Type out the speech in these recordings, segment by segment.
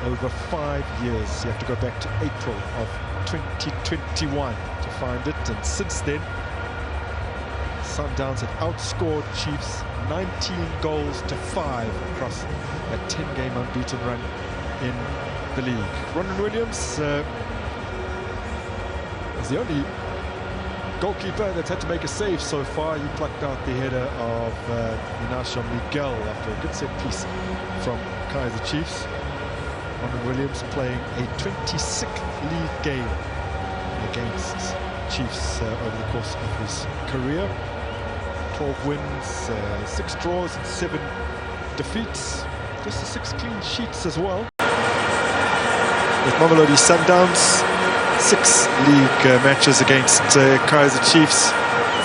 over 5 years. You have to go back to April of 2021 to find it, and since then Sundowns have outscored Chiefs 19 goals to 5 across a 10-game unbeaten run in the league. Ronwen Williams is the only goalkeeper that's had to make a save so far. He plucked out the header of Thabiso Monyane after a good set piece from Kaizer Chiefs. Ronwen Williams playing a 26th league game against Chiefs over the course of his career. 12 wins, 6 draws and 7 defeats. Just 6 clean sheets as well. With Mamelodi Sundowns, 6 league matches against Kaizer Chiefs,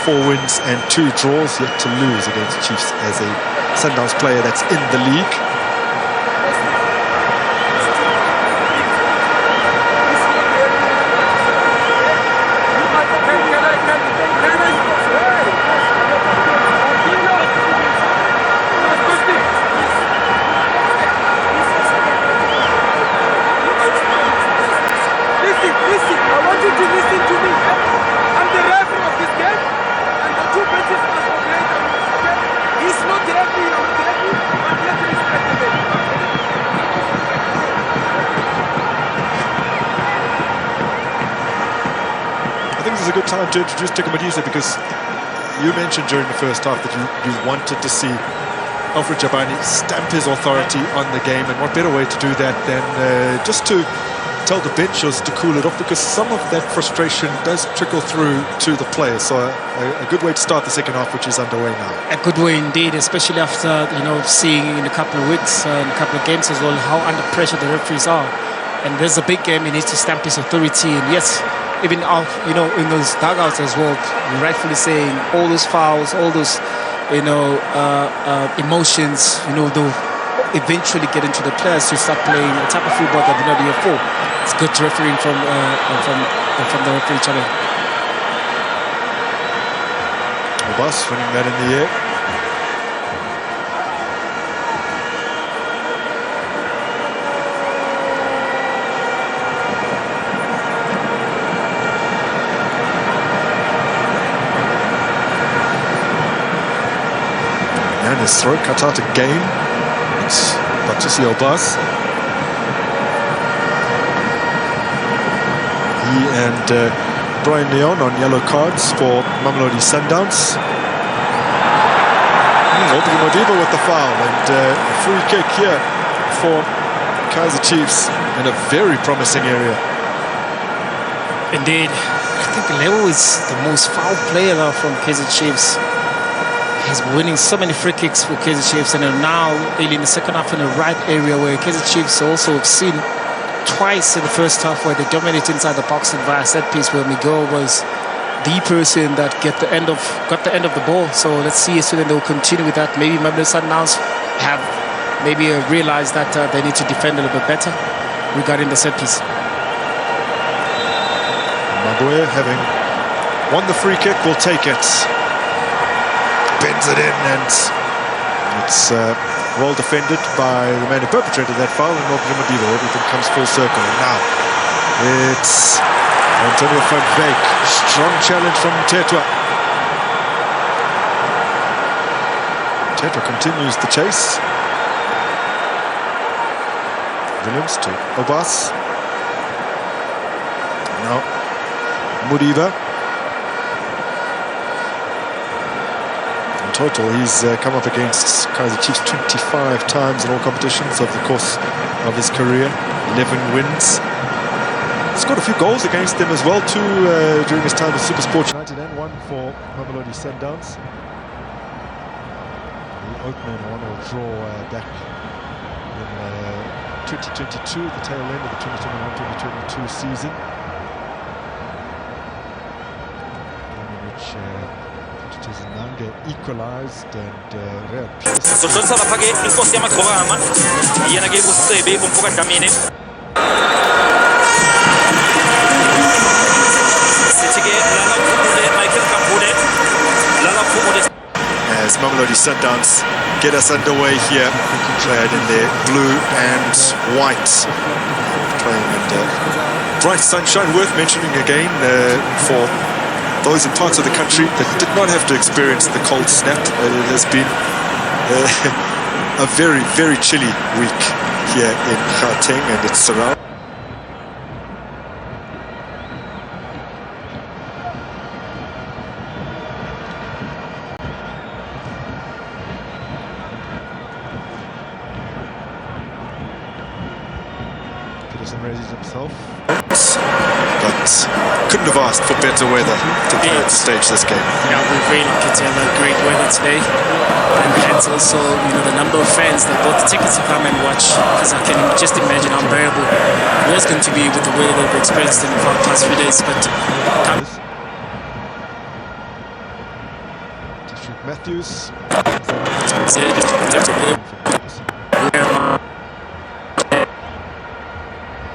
4 wins and 2 draws, yet to lose against Chiefs as a Sundowns player that's in the league. I think this is a good time to introduce Thabiso, because you mentioned during the first half that you wanted to see Alfred Jabani stamp his authority on the game, and what better way to do that than just to tell the benches to cool it off, because some of that frustration does trickle through to the players. So a good way to start the second half, which is underway now. A good way indeed, especially after seeing in a couple of weeks and a couple of games as well how under pressure the referees are. And there's a big game, he needs to stamp his authority. And yes, even out, in those dugouts as well, rightfully saying all those fouls, all those, emotions, they'll eventually get into the players to start playing a type of football that they're not here for. It's good refereeing from the referee channel. The bus winning that in the air. And his throat cut out again. It's Thabiso Bus. He and Brian Leon on yellow cards for Mamelodi Sundowns. Modiba with the foul, and a free kick here for Kaizer Chiefs in a very promising area. Indeed. I think Leo is the most foul player now from Kaizer Chiefs. He's winning so many free kicks for Kaizer Chiefs, and now early in the second half in the right area, where Kaizer Chiefs also have seen twice in the first half where they dominated inside the box and via set piece, where Miguel was the person that got the end of the ball. So let's see if they'll continue with that. Maybe Mamelodi Sundowns have realized that they need to defend a little bit better regarding the set piece. Maguire, having won the free kick, will take it. Bends it in, and it's well defended by the man who perpetrated that foul, and Modiba. Everything comes full circle. Now it's Antonio van Beek. Strong challenge from Tetwa. Tetwa continues the chase. Williams to Obas. Now Modiba. In total, he's come up against Kaizer Chiefs 25 times in all competitions over the course of his career. 11 wins. Scored a few goals against them as well too during his time as SuperSport. 19-1 for Mamelodi Sundowns. The opener in a 1-1 draw back in 2022, the tail end of the 2021-2022 season, in which Nange equalized and Real as as Mamelodi Sundowns get us underway here, clad in their blue and white, playing under bright sunshine. Worth mentioning again for those in parts of the country that did not have to experience the cold snap. It has been a very, very chilly week here in Gauteng and its surroundings. Raises himself, but couldn't have asked for better weather to stage this game. Yeah, we're really lucky to have a great weather today, and hence also, the number of fans that bought the tickets to come and watch, because I can just imagine how unbearable it was going to be with the weather that we experienced in the past few days. But Matthews.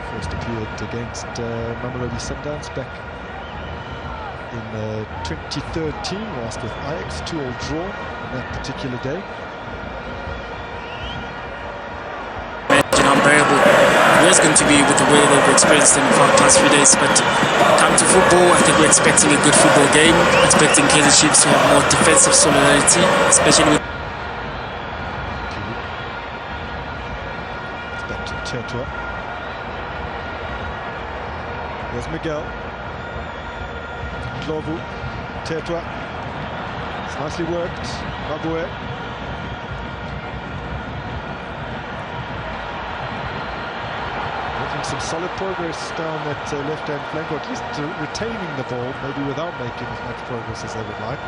First appeared against Mamelodi Sundowns back in 2013, whilst with Ajax, 2-2 draw on that particular day. Imagine how unbearable it was going to be with the weather that we experienced in the past few days. But come to football, I think we're expecting a good football game, expecting Kaizer Chiefs to have more defensive solidarity, especially with back to Tetwa. There's Miguel. Ndlovu. Tetwa. It's nicely worked. Mabue. Making some solid progress down that left-hand flank, or at least retaining the ball, maybe without making as much progress as they would like.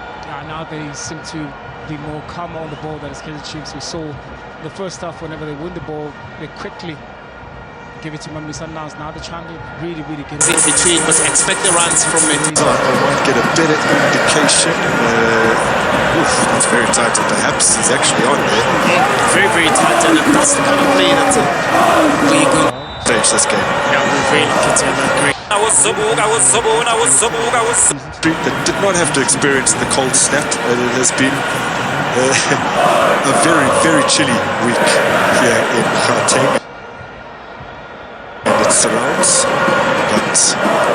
Now they seem to be more calm on the ball than as Kaizer Chiefs. We saw the first half, whenever they win the ball, they quickly give it to Mamelodi Sundowns. Now they're trying to really get it in between, but expect the runs from it. I might get a better indication. It's very tight, and perhaps he's actually on there. Very tight, and that's the kind of play that we're going to stage this game. Yeah, we're really lucky to have a great. Street that did not have to experience the cold snap. It has been a very, very chilly week here in Gauteng and its surrounds, but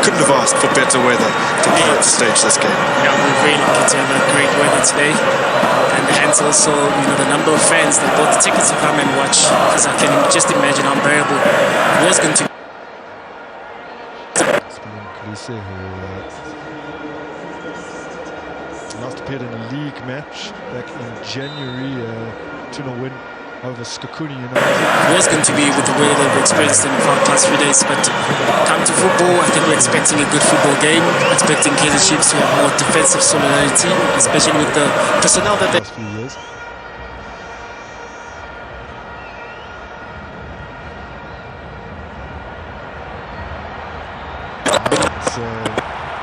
couldn't have asked for better weather to stage this game. Yeah, we're really lucky to have a great weather today, and hence also, the number of fans that bought the tickets to come and watch, because I can just imagine how unbearable it was going to be. Who last appeared in a league match back in January, 2-0 win over Skakuni United. It was going to be with the weather that we experienced in the past few days, but come to football, I think we're expecting a good football game, expecting Kaizer Chiefs to have more defensive solidarity, especially with the personnel that they last few years.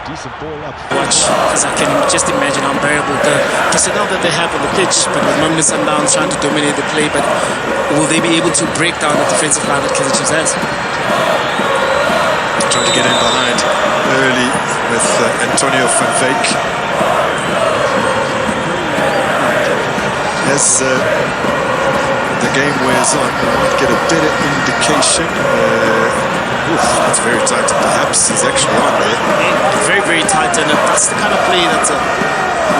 Decent ball up. Watch, because I can just imagine how unbearable the personnel that they have on the pitch, but with Mamelodi Sundowns trying to dominate the play, but will they be able to break down the defensive line that Kaizer Chiefs has? Trying to get in behind early with Antonio van Veek. As the game wears on, we might get a better indication. It's very tight, and perhaps he's actually on there. Very tight, and that's the kind of play that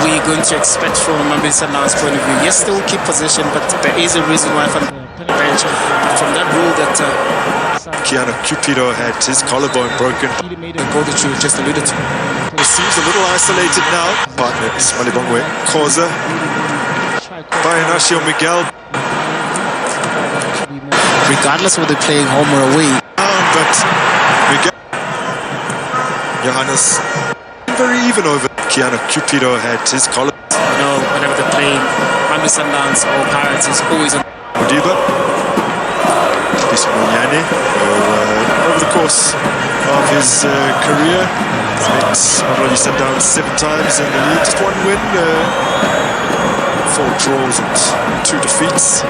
we're going to expect from Mamelodi Sundowns' point of view. Yes, they will keep possession, but there is a reason why from the bench. From that rule that Keanu Cupido had his collarbone broken. The goal that you just alluded to. It seems a little isolated now. Partner Malibongwe Khoza by Inacio Miguel. Regardless of whether they're playing home or away. But Miguel Johannes very even over. Keanu Cupido had his collar. Whenever they're playing Mamelodi Sundowns or Pirates, is always on. Modiba, Thabiso Monyane, over the course of his career, he's met Mamelodi Sundowns 7 times in the league, just 1 win, 4 draws and 2 defeats.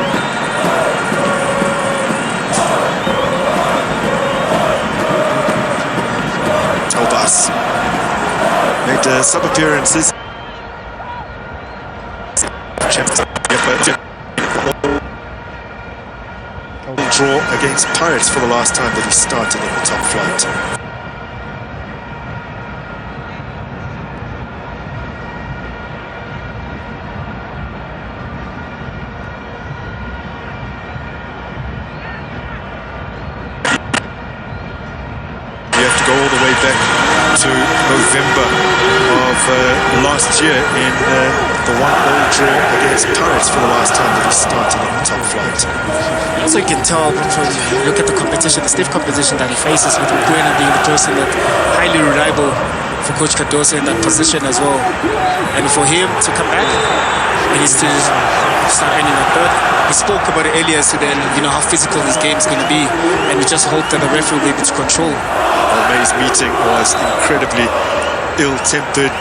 Made sub-appearances. Draw against Pirates for the last time that he started in the top flight. Go all the way back to November of last year in the 1-1 draw against Pirates for the last time that he started in the top flight. Also, you can tell, look at the competition, the stiff competition that he faces, with Mkwena being the person that highly reliable for Coach Cardoso in that position as well. And for him to come back, he needs to start ending that third. We spoke about it earlier, so then you know how physical this game is going to be, and we just hope that the referee will be able to control. May's meeting was incredibly ill-tempered.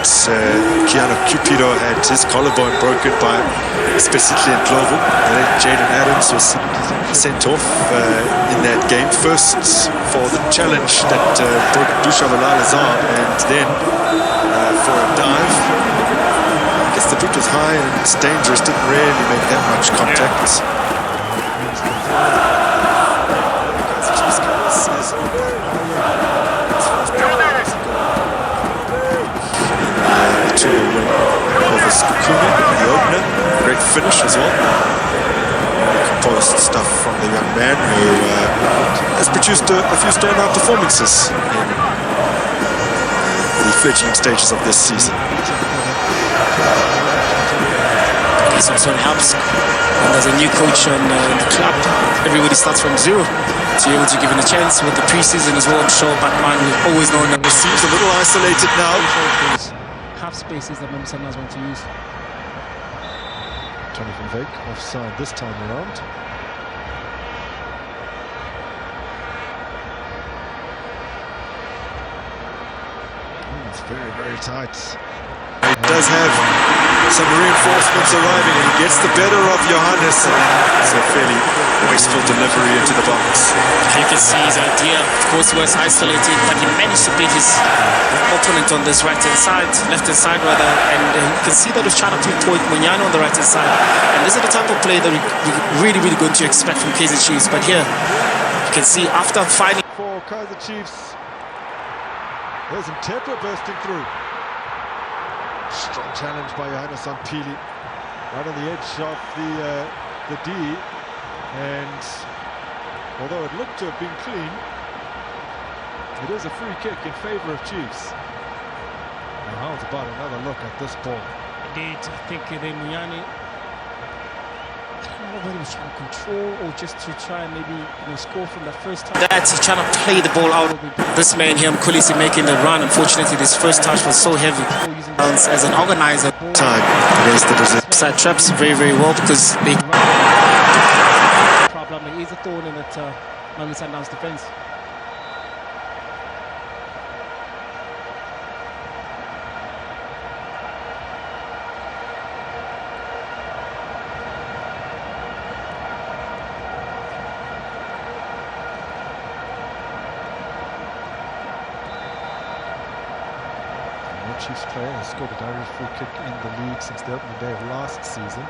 Keanu Cupido had his collarbone broken by Specifically in Glovo. Jaden Adams was sent off in that game, first for the challenge that broke Dushavalala's arm, and then for a dive. I guess the boot was high and it's dangerous, didn't really make that much contact. The opener, great finish as well. Composed stuff from the young man who has produced a few standout performances in the fledgling stages of this season. It also helps when there's a new coach in the club. Everybody starts from zero. To be able to give him a chance with the pre-season as well. I'm sure Batman will always know that. Seems a little isolated now. Half spaces that Sundowns want to use. Tony van Beek offside this time around. It's very, very tight. He does have some reinforcements arriving, and he gets the better of Johannes, and it's a fairly wasteful delivery into the box. You can see his idea, of course, was isolated, but he managed to beat his opponent on this right-hand side, left-hand side rather, and you can see that he's trying to pinpoint Monyane on the right-hand side. And this is the type of play that we're really, really going to expect from Kaizer Chiefs. But here, you can see after finding... For Kaizer Chiefs, there's Mtepa bursting through. Strong challenge by Johannes Phili, right on the edge of the D, and although it looked to have been clean, it is a free kick in favour of Chiefs. Now how's about another look at this ball? Indeed, I think Monyane, I don't know whether he was trying to control or just to try and maybe score from the first time. He's trying to play the ball out. This man here, Mkhulisi, making the run. Unfortunately, this first touch was so heavy. As an organizer, time against the Brazil side traps very, very well because they... Problem is a thorn in that Sundowns defence. Chiefs player has scored a direct free kick in the league since the opening day of last season.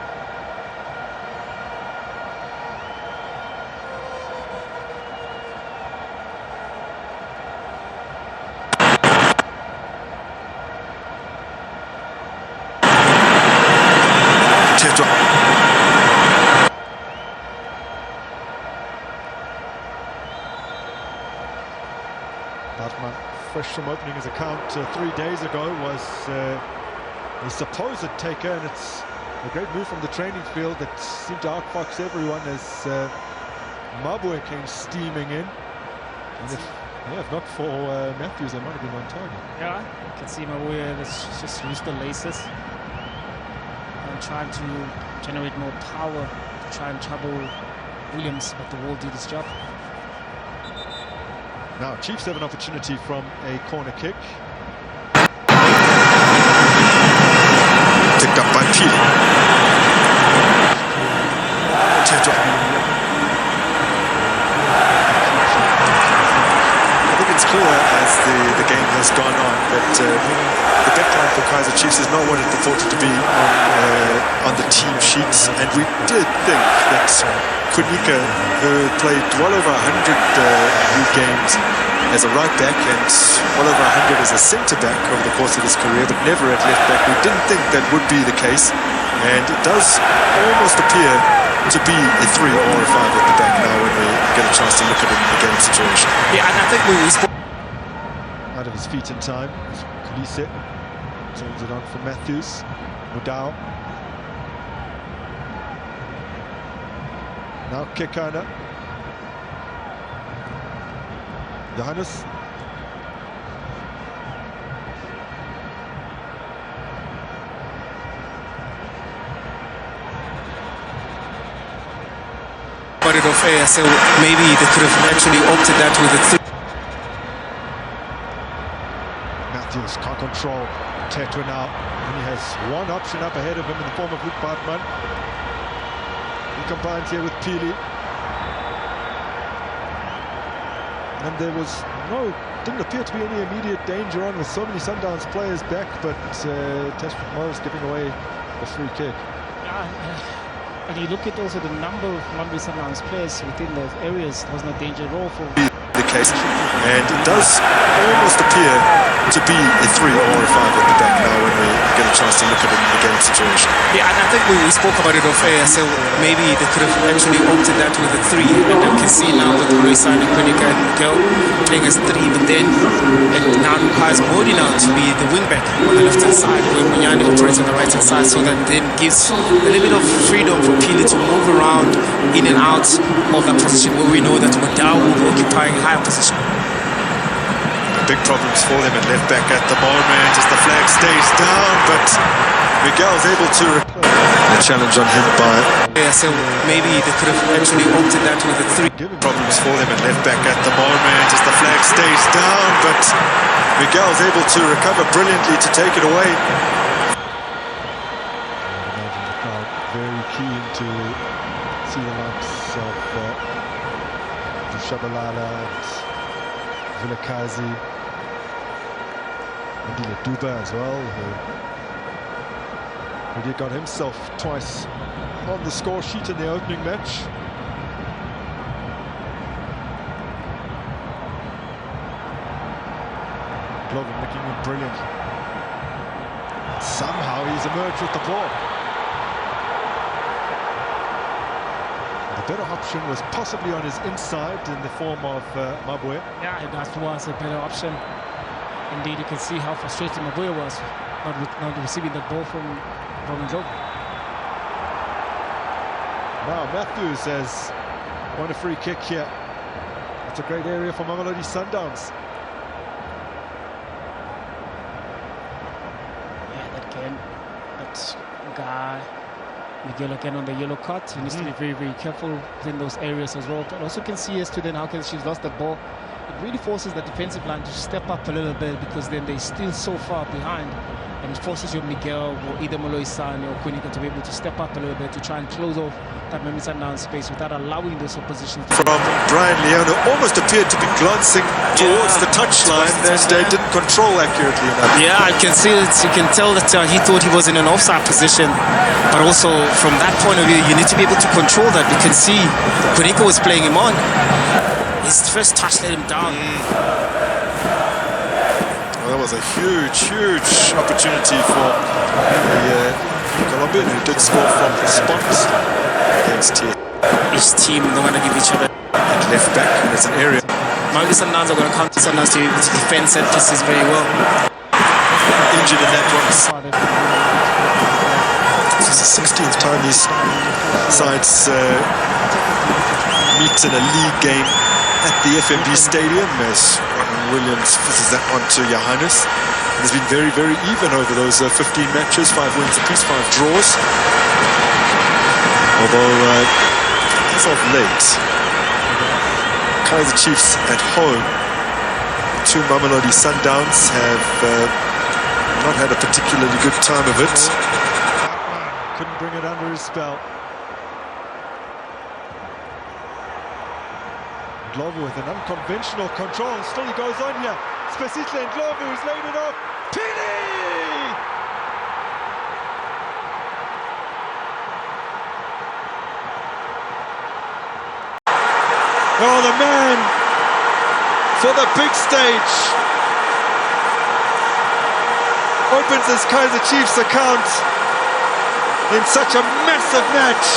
Batman, fresh from opening his account 3 days ago, was a supposed taker, and it's a great move from the training field that seemed to outfox everyone as Mabwe came steaming in. And if not for Matthews, they might have been on target. Yeah, you can see Mabwe just use the laces and trying to generate more power to try and trouble Williams, but the wall did his job. Now, Chiefs have an opportunity from a corner kick. Picked up by Phili. I think it's clear as the game has gone on, but the backline for Kaizer Chiefs is not what it reported to be on the team sheets, and we did think that Kunika, who played well over 100 league games as a right back and well over 100 as a centre back over the course of his career, but never at left back, we didn't think that would be the case, and it does almost appear to be a 3 or a 5 at the back now when we get a chance to look at it in the game situation. Yeah, and I think we spoke out of his feet in time. Kulise turns it on for Matthews. Mudau. Now Kekana. Johannes. got it off air, so maybe they could have actually opted that with a 3. Matthews can't control Tetwa now, and he has one option up ahead of him in the form of Luke Bartman. He combines here with Phili, and there was didn't appear to be any immediate danger on with so many Sundowns players back, but Teshford Morris giving away the free kick. And you look at also the number of non-Sundowns players within those areas, there was no danger at all for the case, and it does almost appear to be a 3 or a 5 at the back now when we get a chance to look at it in the game situation. Yeah, and I think we spoke about it off air, so maybe they could have actually opted that with a 3, and you can see now with Roysan and Kunika and Miguel playing as 3, but then it now requires Modi now to be the wing-back on the left-hand side, where Monyane operates on the right-hand side, so that then gives a little bit of freedom for Phili to move around in and out of that position where we know that Mudau will be occupying a higher position. Big problems for them at left back at the moment as the flag stays down, but Miguel's able to the challenge on him by so maybe they could have actually opted that with a 3. Problems for them at left back at the moment as the flag stays down, but Miguel's able to recover brilliantly to take it away. I imagine the crowd very keen to see the likes of Shabalala and Vilakazi, Ndile Duba as well, who really got himself twice on the score sheet in the opening match. Glover looking in brilliant. Somehow he's emerged with the ball. The better option was possibly on his inside in the form of Mabwe. Yeah, that was a better option. Indeed, you can see how frustrated Mabwe was not receiving the ball from Glover. Now Matthews has won a free kick here. It's a great area for Mamelodi Sundowns. Yeah, that game, that guy Miguel again on the yellow card. He needs to be very, very careful within those areas as well. But also can see as to then how she's lost the ball. It really forces the defensive line to step up a little bit, because then they're still so far behind. And it forces your Miguel or either Moloisane or Kunika to be able to step up a little bit to try and close off that Memisandown space without allowing those oppositions. From Brian Leone, almost appeared to be glancing towards the touchline and didn't control accurately enough. Yeah, I can see it. You can tell that he thought he was in an offside position, but also from that point of view, you need to be able to control that. You can see Kunika was playing him on. His first touch let him down. Well, that was a huge opportunity for the Colombian, who did score from the spot against here. Each team don't want to give each other. At left back, there's an area. Mamelodi Sundowns are going to come to Sundowns to be able to defend set pieces very well. Injured in that one. This is the 16th time these sides meet in a league game at the FNB Stadium, as Ronwen Williams fizzes that one to Johannes. It has been very, very even over those 15 matches, 5 wins apiece, 5 draws. Although, as of late, Kaizer Chiefs at home to Mamelodi Sundowns have not had a particularly good time of it. Couldn't bring it under his spell. Glover with an unconventional control, still he goes on here. Spesihle Ndlovu who's laid it off. Phili! Oh, the man for the big stage opens his Kaizer Chiefs account in such a massive match.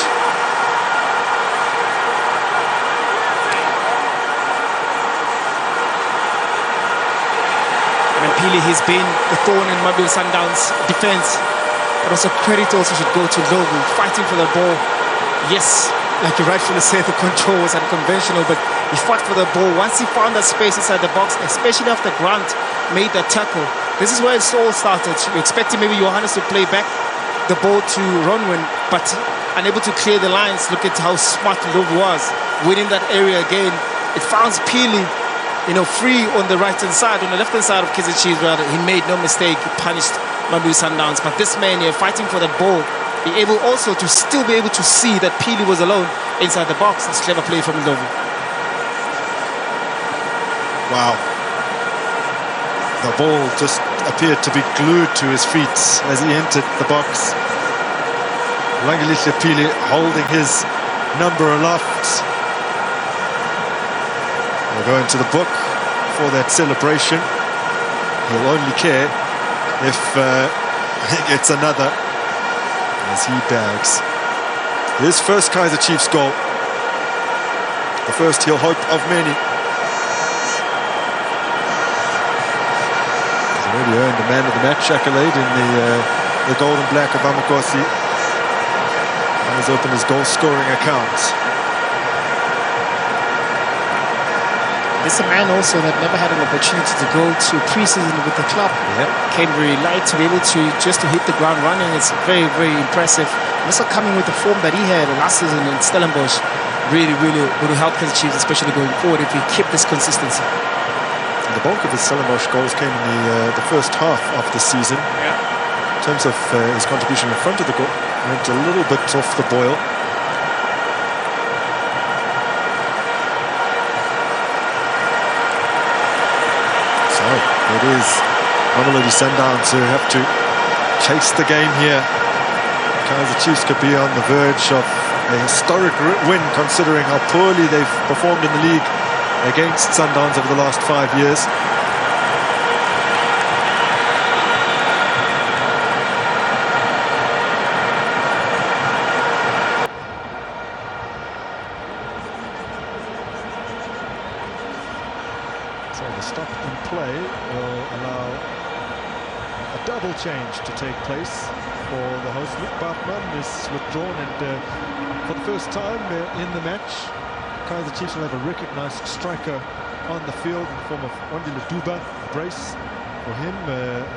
And Phili, he's been the thorn in Mamelodi Sundowns defense, but also credit also should go to Ndlovu, fighting for the ball. Yes, like you rightfully said, the control was unconventional, but he fought for the ball. Once he found that space inside the box, especially after Grant made that tackle, this is where it all started. You're expecting maybe Johannes to play back the ball to Ronwen, but unable to clear the lines. Look at how smart Ndlovu was, winning that area again. It found Phili, free on the right-hand side, on the left-hand side of Kaizer Chiefs, rather. He made no mistake, he punished Mamelodi Sundowns. But this man here, fighting for that ball, be able also to still be able to see that Phili was alone inside the box. It's clever play from Ndlovu. Wow. The ball just appeared to be glued to his feet as he entered the box. Langelihle Phili holding his number aloft. We'll go into the book for that celebration. He'll only care if he gets another as he bags his first Kaizer Chiefs goal. The first he'll hope of many. He's already earned the man of the match accolade in the gold and black of Amakosi. And has opened his goal scoring account. This is a man also that never had an opportunity to go to pre-season with the club. Yep. Came very light to be able to just to hit the ground running. It's very, very impressive. Also coming with the form that he had last season in Stellenbosch, really would help Kaizer Chiefs, especially going forward if we keep this consistency. And the bulk of his Stellenbosch goals came in the first half of the season. Yeah. In terms of his contribution in front of the goal, went a little bit off the boil. It is Mamelodi Sundowns who have to chase the game here. Kaizer Chiefs could be on the verge of a historic win, considering how poorly they've performed in the league against Sundowns over the last 5 years. So the stop and play will allow a double change to take place for the host. Luke Bachmann is withdrawn, and for the first time in the match, Kaizer Chiefs will have a recognised striker on the field in the form of Ondile Duba. Brace for him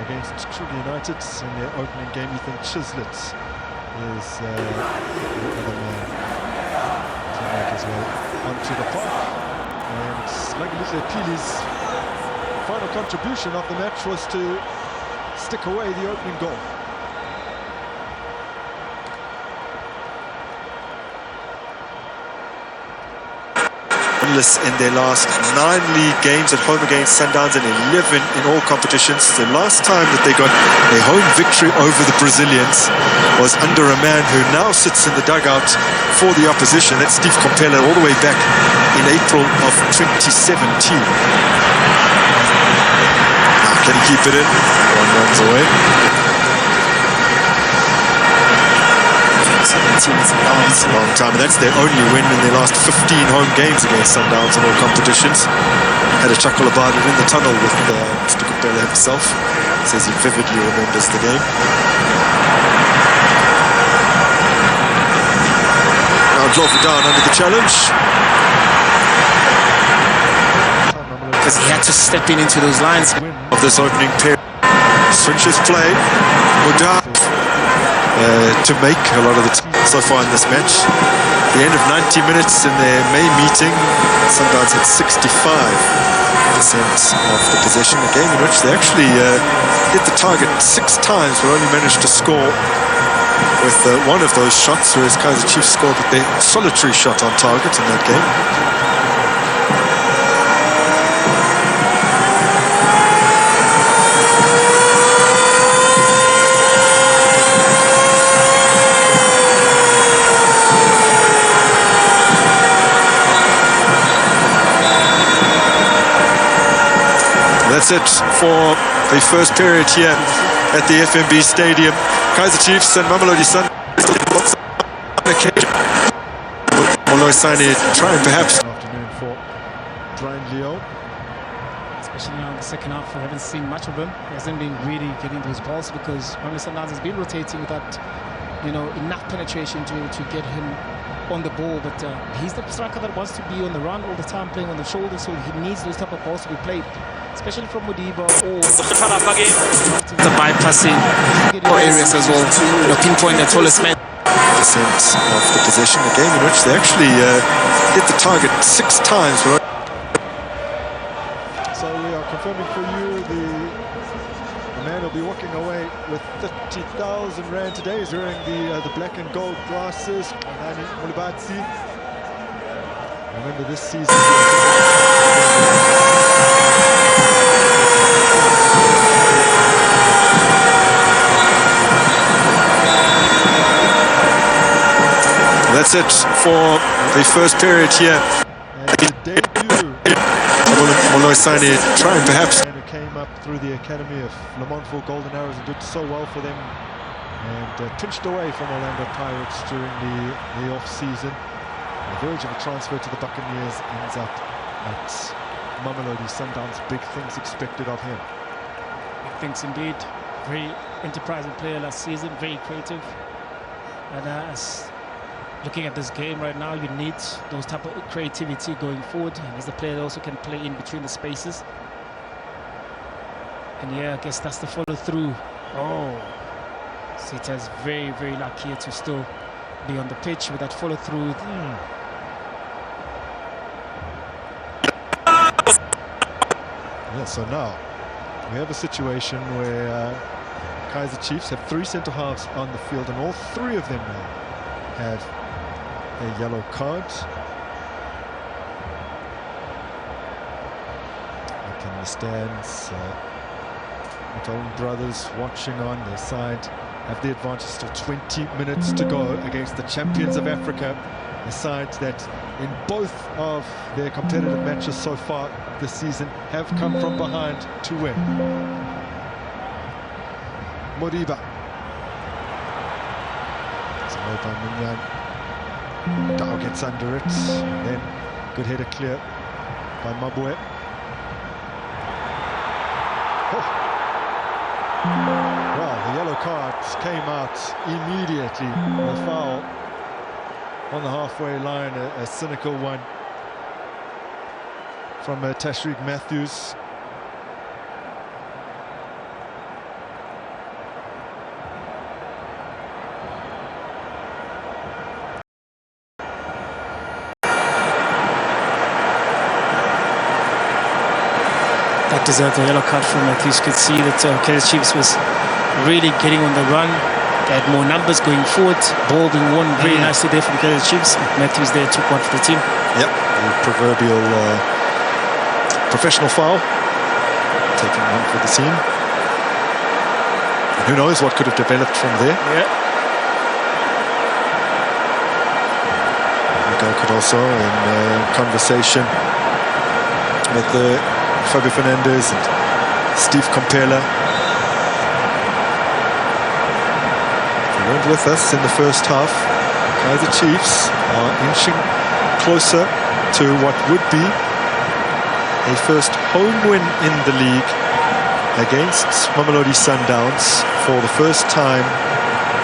against Kruger United in their opening game. Ethan Chislett is the other man to make his way onto the park. And Langelihle Phili's final contribution of the match was to stick away the opening goal. In their last 9 league games at home against Sundowns and 11 in all competitions. The last time that they got a home victory over the Brazilians was under a man who now sits in the dugout for the opposition. That's Steve Compella, all the way back in April of 2017. Now can he keep it in? One runs away. 17 is a long time, and that's their only win in their last 15 home games against Sundowns in all competitions. Had a chuckle about it in the tunnel with Mr. Kupela himself. Says he vividly remembers the game. Now Ndlovu down under the challenge. because he had to step into those lines. Of this opening period, switches play. Muda to make a lot of the time so far in this match. At the end of 90 minutes in their May meeting, Sundowns had 65% of the possession, a game in which they actually hit the target 6 times but only managed to score with one of those shots, whereas Kaizer Chiefs scored with their solitary shot on target in that game. That's it for the first period here at the FNB Stadium. Kaizer Chiefs and Mamelodi Sundowns trying perhaps. Afternoon for Brian Leo. Especially now in the second half, we haven't seen much of him. He hasn't been really getting those balls because Mamelodi Sundowns has been rotating without, enough penetration to get him on the ball. But he's the striker that wants to be on the run all the time, playing on the shoulder, so he needs those type of balls to be played, especially from Modiba or The bypassing areas as well, pinpoint the tallest man. Sense of the possession, a game in which they actually hit the target 6 times. So we are confirming for you the man will be walking away with 30,000 rand today. He's wearing the black and gold glasses. Nani Mulibatsi. Remember this season. That's it for the first period here. And the debut. Molosane trying perhaps. Who came up through the academy of Lamontville Golden Arrows and did so well for them, and pinched away from Orlando Pirates during the off-season. On the verge of a transfer to the Buccaneers, ends up at Mamelodi Sundowns. Big things expected of him. big things indeed. Very enterprising player last season, very creative. And as looking at this game right now, you need those type of creativity going forward. And he's a player that also can play in between the spaces. And yeah, I guess that's the follow through. Oh, Sita's very, very lucky to still be on the pitch with that follow through. Yeah, so now we have a situation where Kaizer Chiefs have 3 centre halves on the field, and all 3 of them now have a yellow card. Look in the stands, own brothers watching on their side have the advantage. Still 20 minutes to go against the champions of Africa, a side that in both of their competitive matches so far this season have come from behind to win. Modiba. It's away by Monyane. Dow gets under it. Then good header clear by Mabue. Well, the yellow cards came out immediately. A foul on the halfway line, a cynical one from Tashreeq Matthews. That deserved a yellow card from Matthews. You could see that Kaizer Chiefs was really getting on the run. They had more numbers going forward. Ball being won very nicely there from Kaizer Chiefs. Matthews there took one for the team. Yep, the proverbial professional foul. Taking one for the team. And who knows what could have developed from there. Yeah. Miguel could also, in conversation with Fabio Fernandez and Steve Compella. They weren't with us in the first half. Kaizer Chiefs are inching closer to what would be a first home win in the league against Mamelodi Sundowns for the first time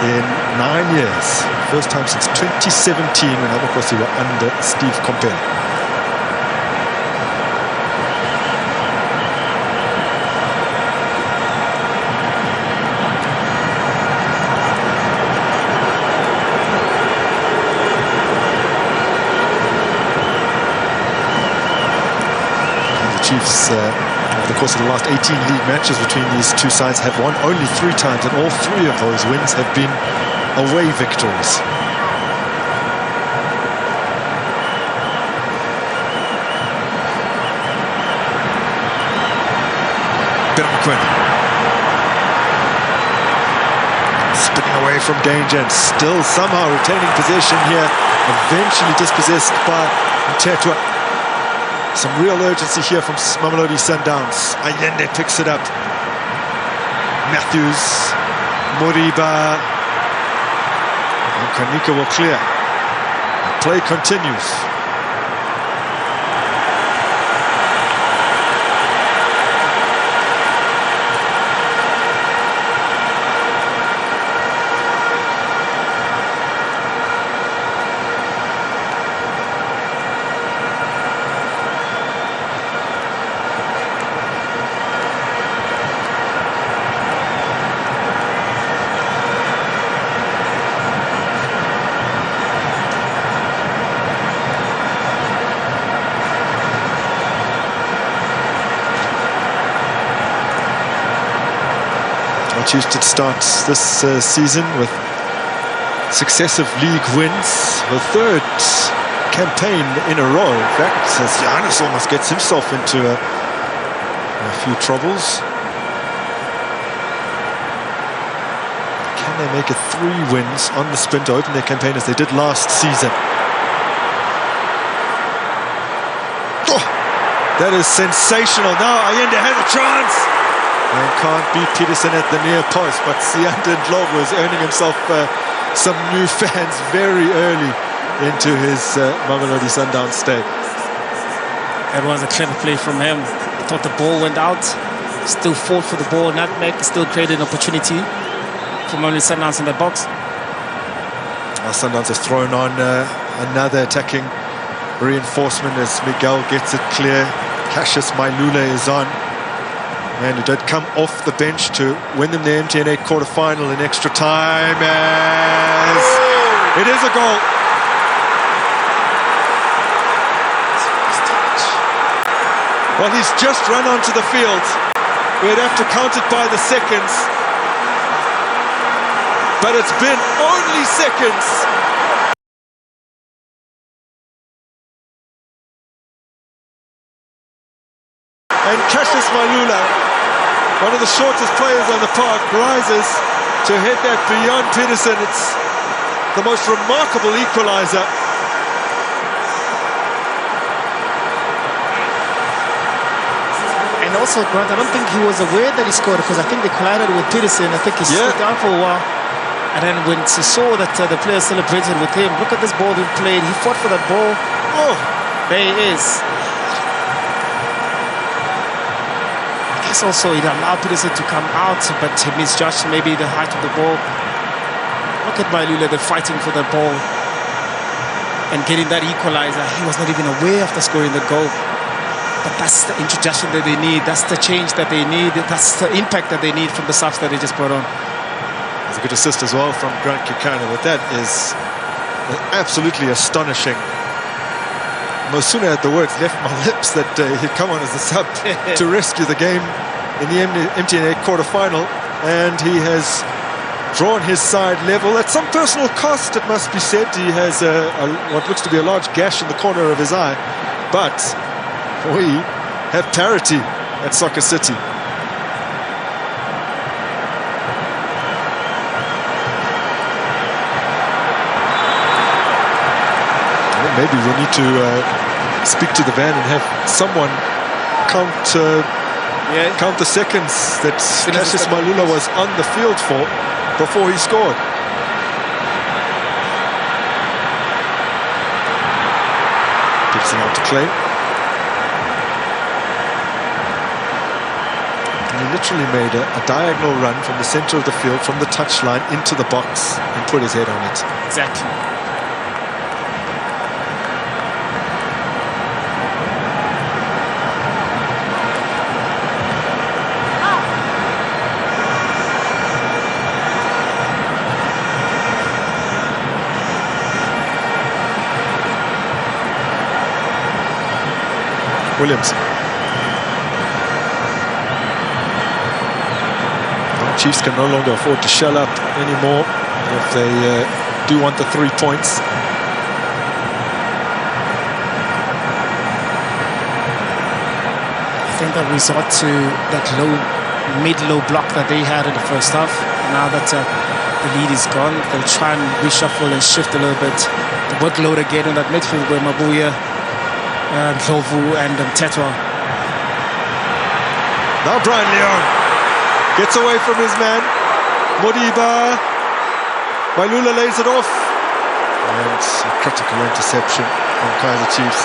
in 9 years. First time since 2017 when Amakhosi were under Steve Compella. Chiefs, over the course of the last 18 league matches between these two sides, have won only 3 times, and all 3 of those wins have been away victories. Quinn spinning away from danger and still somehow retaining possession here, eventually dispossessed by Mtetwa. Some real urgency here from Mamelodi Sundowns. Allende picks it up. Matthews, Moriba, and Kanika will clear. Play continues. Used to start this season with successive league wins, the third campaign in a row. In fact, Johannes almost gets himself into a few troubles. Can they make it 3 wins on the spin to open their campaign as they did last season? Oh, that is sensational. Now Allende has a chance. And can't beat Peterson at the near post, but Sianda Ndlovu is earning himself some new fans very early into his Mamelodi Sundowns stay. That was a clever play from him. I thought the ball went out, still fought for the ball, nutmeg, still created an opportunity for Mamelodi Sundowns in the box. Sundowns has thrown on another attacking reinforcement as Miguel gets it clear. Cassius Mailula is on. And it did come off the bench to win them the MTN 8 quarter-final in extra time as it is a goal. Well, he's just run onto the field. We'd have to count it by the seconds. But it's been only seconds. And Cassius Mailula, one of the shortest players on the park, rises to hit that beyond Peterson. It's the most remarkable equaliser. And also, Grant, I don't think he was aware that he scored because I think they collided with Peterson. I think he stood down for a while. And then when he saw that the player celebrated with him, look at this ball being played. He fought for that ball. Oh, there he is. Also, it allowed Peterson to come out, but he misjudged maybe the height of the ball. Look at Mailula, they're fighting for the ball and getting that equalizer. He was not even aware after scoring the goal. But that's the introduction that they need. That's the change that they need. That's the impact that they need from the subs that they just brought on. There's a good assist as well from Grant Kikana, but that is absolutely astonishing. No sooner had the words left my lips that he'd come on as a sub to rescue the game in the MTN 8 quarter-final, and he has drawn his side level at some personal cost, it must be said. He has what looks to be a large gash in the corner of his eye, but we have parity at Soccer City. Maybe we need to speak to the van and have someone count the seconds that Cassius Mailula was on the field for before he scored. Gibson out to claim. And he literally made a diagonal run from the center of the field, from the touchline into the box, and put his head on it. Exactly. Williams. The Chiefs can no longer afford to shell up anymore if they do want the 3 points. I think they'll resort to that mid-low block that they had in the first half. Now that the lead is gone, they'll try and reshuffle and shift a little bit the workload again on that midfield where Mabuya Ndlovu and Tetwa. Now Brian Leon gets away from his man. Modiba. Mailula lays it off. And a critical interception from Kaizer Chiefs.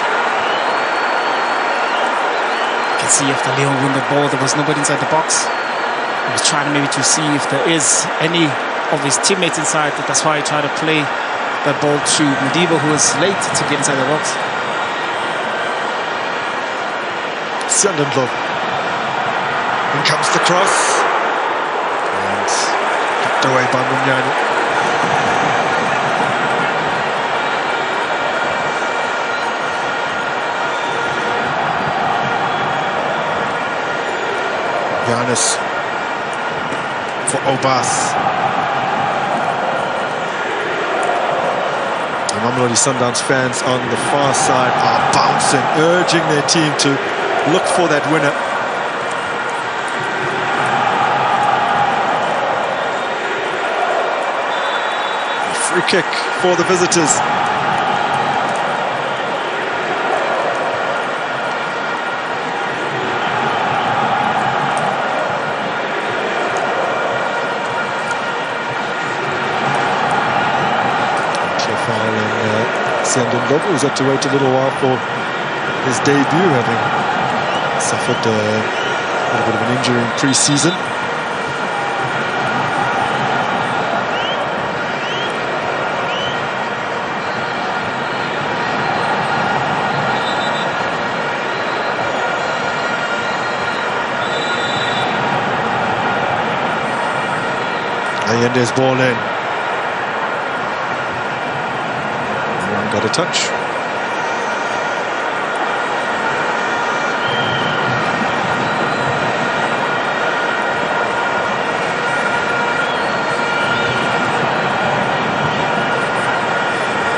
You can see after Leon won the ball, there was nobody inside the box. He was trying maybe to see if there is any of his teammates inside. That's why he tried to play that ball to Modiba, who was late to get inside the box. Sundowns. In comes the cross. And kicked away by Monyane. Giannis for Obas. The Mamelodi Sundowns fans on the far side are bouncing, urging their team to look for that winner. A free kick for the visitors. Sundowns, who's had to wait a little while for his debut, having suffered a little bit of an injury in pre-season. Allende's ball in. Got a touch.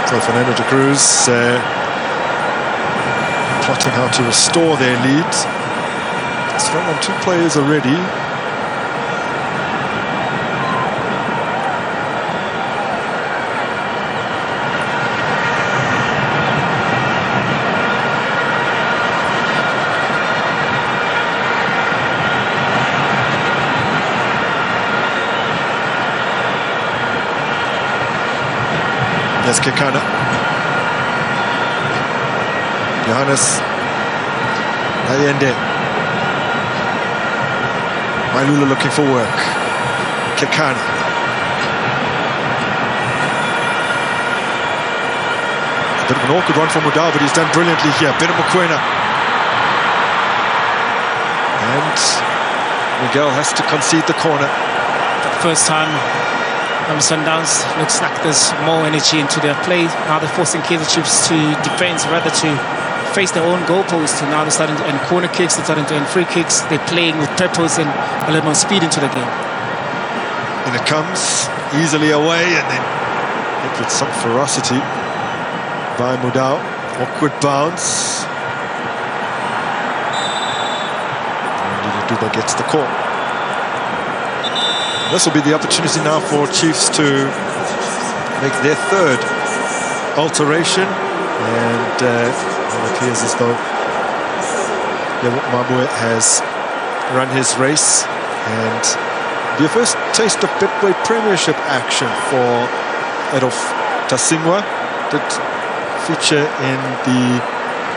So Fernando de Cruz plotting how to restore their lead. Strong on two players already. There's Kekana. Johannes Allende. Mailula looking for work. Kekana. A bit of an awkward one for Mudau, but he's done brilliantly here. Bit of Mokoena. And Miguel has to concede the corner. First time Sundowns looks like there's more energy into their play. Now they're forcing Kaizer Chiefs to defend rather to face their own goalposts. And now they're starting to end corner kicks, they're starting to end free kicks. They're playing with purpose and a little more speed into the game. And it comes easily away and then hit with some ferocity by Mudau. Awkward bounce. And Duba gets the call. This will be the opportunity now for Chiefs to make their third alteration, and it appears as though Mabue has run his race, and the first taste of Betway Premiership action for Adolf Tasingwa. Did feature in the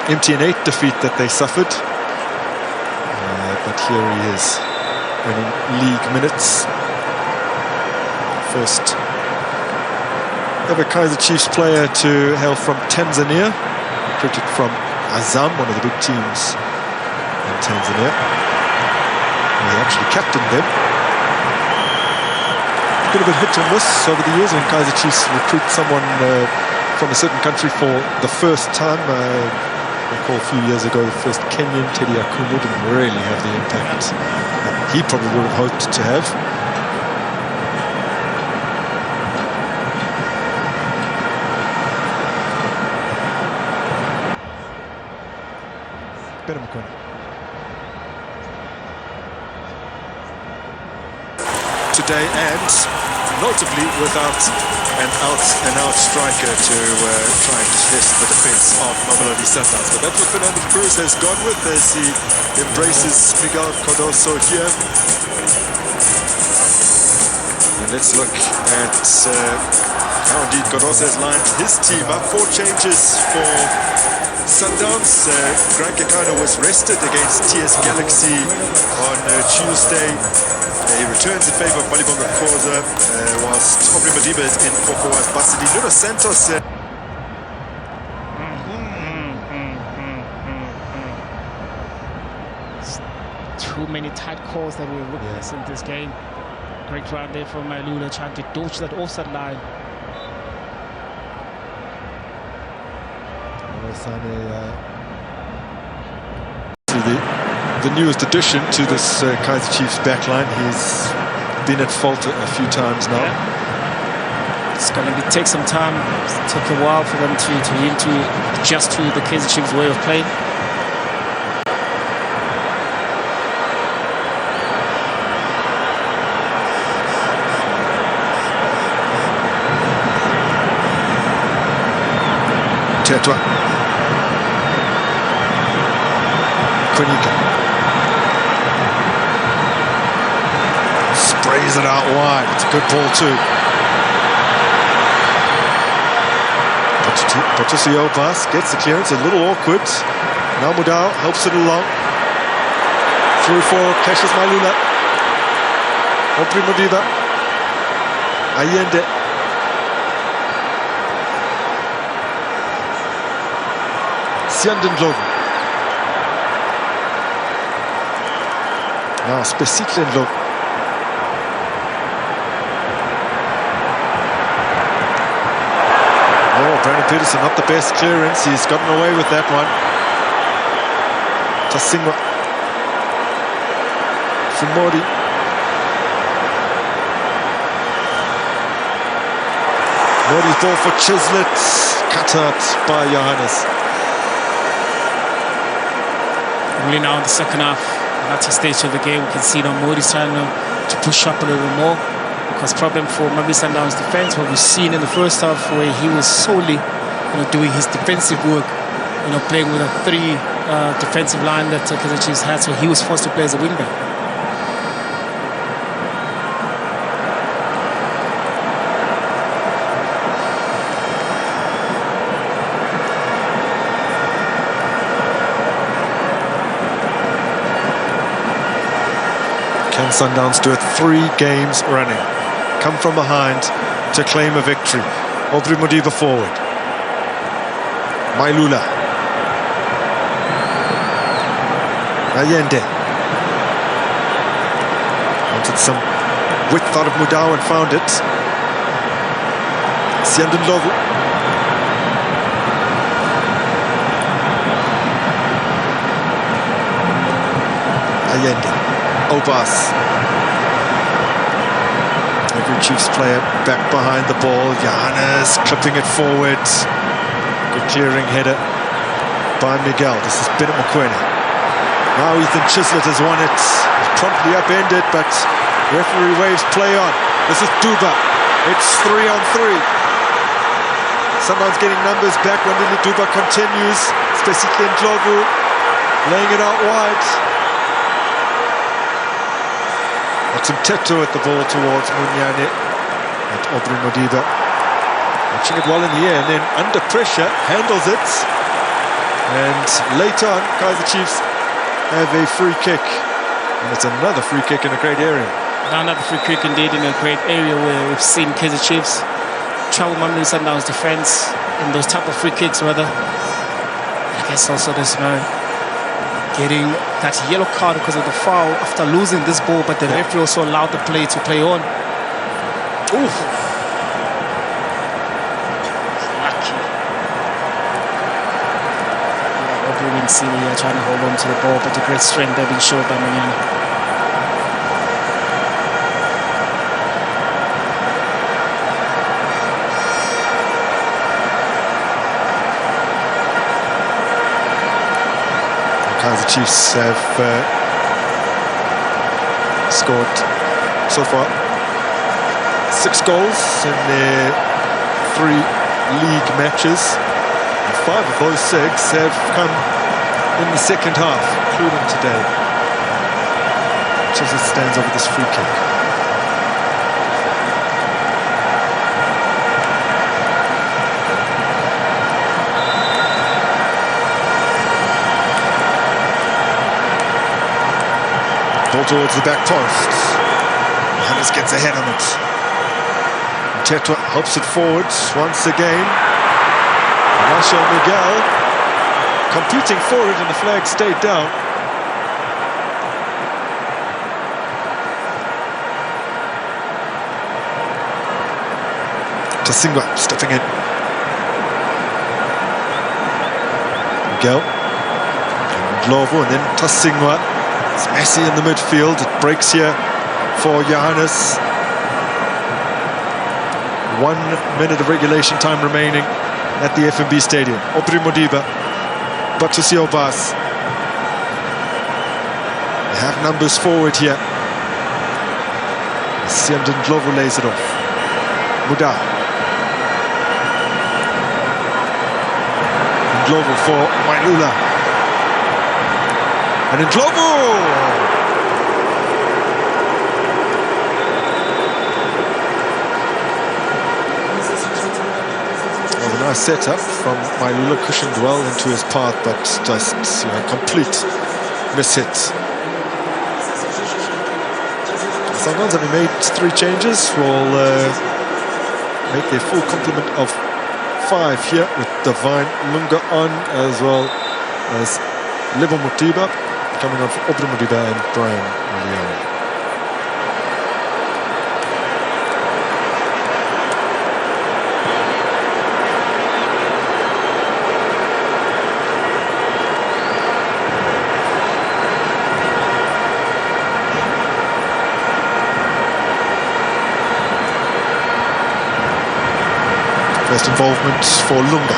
MTN 8 defeat that they suffered, but here he is winning league minutes. First ever Kaizer Chiefs player to hail from Tanzania, recruited from Azam, one of the big teams in Tanzania. He actually captained them. Bit of a hit and miss over the years when Kaizer Chiefs recruit someone from a certain country for the first time. I recall a few years ago, the first Kenyan, Teddy Akumu, didn't really have the impact that he probably would have hoped to have. Today, and notably without an out-and-out striker to try and test the defense of Mamelodi Sundowns. But that's what Fernando Cruz has gone with as he embraces Miguel Cardoso here. And let's look at how indeed Cardoso has lined his team up. 4 changes for Sundowns. Grant Kekana was rested against TS Galaxy on Tuesday. He returns in favour of Malibonga Khoza, whilst Aubrey Madiba is in for Fawaz Basidi. Nuno Santos. Too many tight calls that we're witnessing in this game. Great run there from Lula trying to dodge that offside line. To the newest addition to this Kaizer Chiefs backline. He's been at fault a few times now. Yeah. It's going to take some time. It'll take a while for them to adjust to the Kaizer Chiefs way of playing. Tetwa. Konika. Sprays it out wide. It's a good ball too. Patricio Bas gets the clearance, a little awkward. Now Mudau helps it along. Through for Cassius Malula. Aubrey Madiba. Allende. Siandendlovu. Now Spesitlendlovu. Oh, Brandon Peterson, not the best clearance. He's gotten away with that one. Tasingwa. Fumori. Mori's ball for Chislett. Cut out by Johannes. Only now in the second half, latter stage of the game, we can see now Mori's trying to push up a little more. Because problem for Mamelodi Sundowns defense, what we've seen in the first half, where he was solely, doing his defensive work, playing with a 3 defensive line that Kaizer Chiefs had, so he was forced to play as a wingback. Can Sundowns do it 3 games running? Come from behind to claim a victory. Aubrey Madiba forward. Mailula. Allende. Wanted some width out of Mudau and found it. Siandendlovu. Allende. Obas. Every Chiefs player back behind the ball. Johannes clipping it forward. Good clearing header by Miguel. This is Bennett Mokoena. Now Ethan Chislett has won it. He's promptly upended, but referee waves play on. This is Duba. It's 3-on-3. Sundowns getting numbers back. Wandile Duba continues. Spesitlendlovu laying it out wide. Teto at the ball towards Monyane and Aubrey Madiba. Watching it well in the air and then under pressure, handles it. And later on, Kaizer Chiefs have a free kick. And it's another free kick in a great area. Another free kick indeed in a great area where we've seen Kaizer Chiefs trouble Mamelodi Sundowns defense in those type of free kicks, rather. I guess also there's getting that yellow card because of the foul after losing this ball, but the referee also allowed the play to play on. Oof. Lucky. Aubrey Williams trying to hold on to the ball, but the great strength there being showed by Monyane. Kaizer Chiefs have scored so far 6 goals in their 3 league matches. And 5 of those 6 have come in the second half, including today. Just as it stands over this free kick. Ball towards the back post. Johannes gets ahead on it. Tetwa helps it forward once again. Marshall Miguel competing for it, and the flag stayed down. Tasingwa stepping in. Miguel. And Ndlovu, and then Tasingwa. It's messy in the midfield. It breaks here for Johannes. 1 minute of regulation time remaining at the FNB Stadium. Aubrey Modiba, Batusi Obas. They have numbers forward here. Siamden Ndlovu lays it off. Muda. Ndlovu for Mailula. And Ndlovu! Well, a nice setup from Mailula, cushioned well into his path, but just complete mishit. Sundowns having made 3 changes will make their full complement of 5 here with Divine Lunga on, as well as Lebo Mutiba coming on for Aubrey Modiba and Brian Leone. First involvement for Lunga.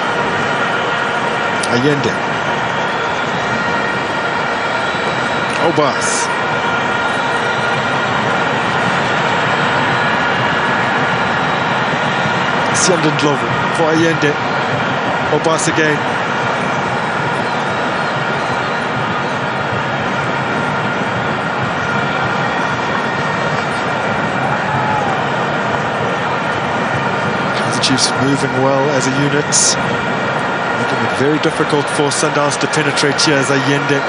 Allende. Obas. Siamden Ndlovu for Allende. Obas again. The Chiefs moving well as a unit, making it very difficult for Sundowns to penetrate here as Allende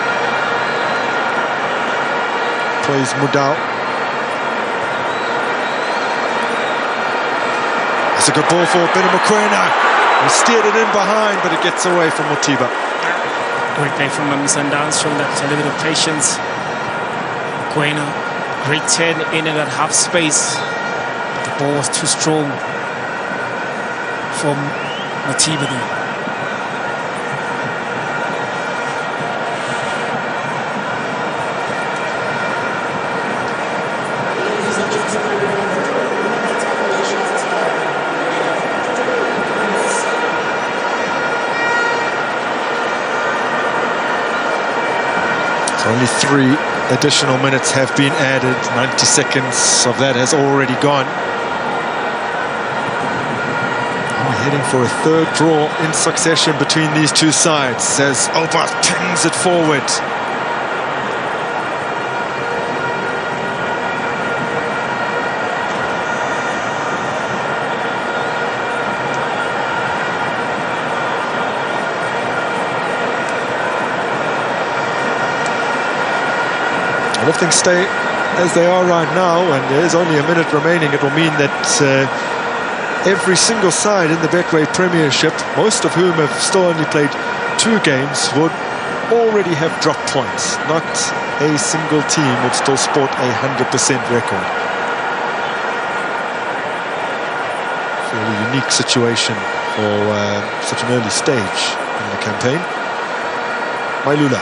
plays Mudau. It's a good ball for Beno Mokoena. He steered it in behind, but it gets away from Mutiba. Great play from Sundowns, showing that a little bit of patience. Mokoena, great turn in at that half space, but the ball was too strong for Mutiba there. Only 3 additional minutes have been added. 90 seconds of that has already gone. We're heading for a 3rd draw in succession between these 2 sides as Obas pings it forward. And if things stay as they are right now, and there is only a minute remaining, it will mean that every single side in the Betway Premiership, most of whom have still only played 2 games, would already have dropped points. Not a single team would still sport a 100% record. Fairly unique situation for such an early stage in the campaign. Mailula,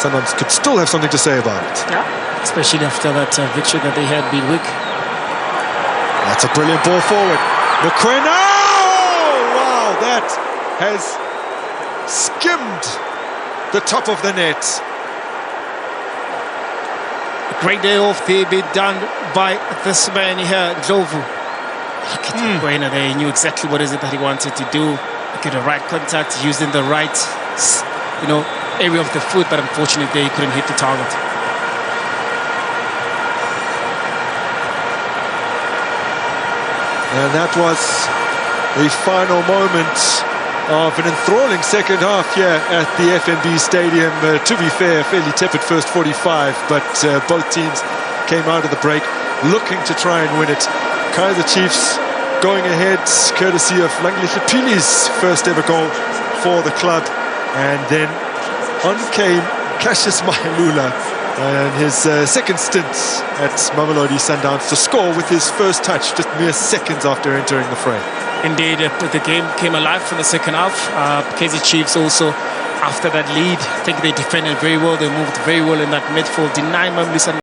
Sundowns could still have something to say about it. Yeah, especially after that victory that they had midweek. That's a brilliant ball forward. Mokoena! Oh, wow, that has skimmed the top of the net. A great day off there, been done by this man here, Ndlovu. Buena there, he knew exactly what is it that he wanted to do. Get the right contact, using the right, area of the foot, but unfortunately he couldn't hit the target. And that was the final moment of an enthralling second half here at the FNB Stadium. To be fair, fairly tepid first 45, but both teams came out of the break looking to try and win it. Kaizer Chiefs going ahead courtesy of Langelihle Phili's first ever goal for the club, and then on came Cassius Mahelula and his second stint at Mamelodi Sundowns to score with his first touch just mere seconds after entering the fray. Indeed, the game came alive for the second half. Kaizer Chiefs also, after that lead, I think they defended very well. They moved very well in that midfield, denying Mamelodi Sundowns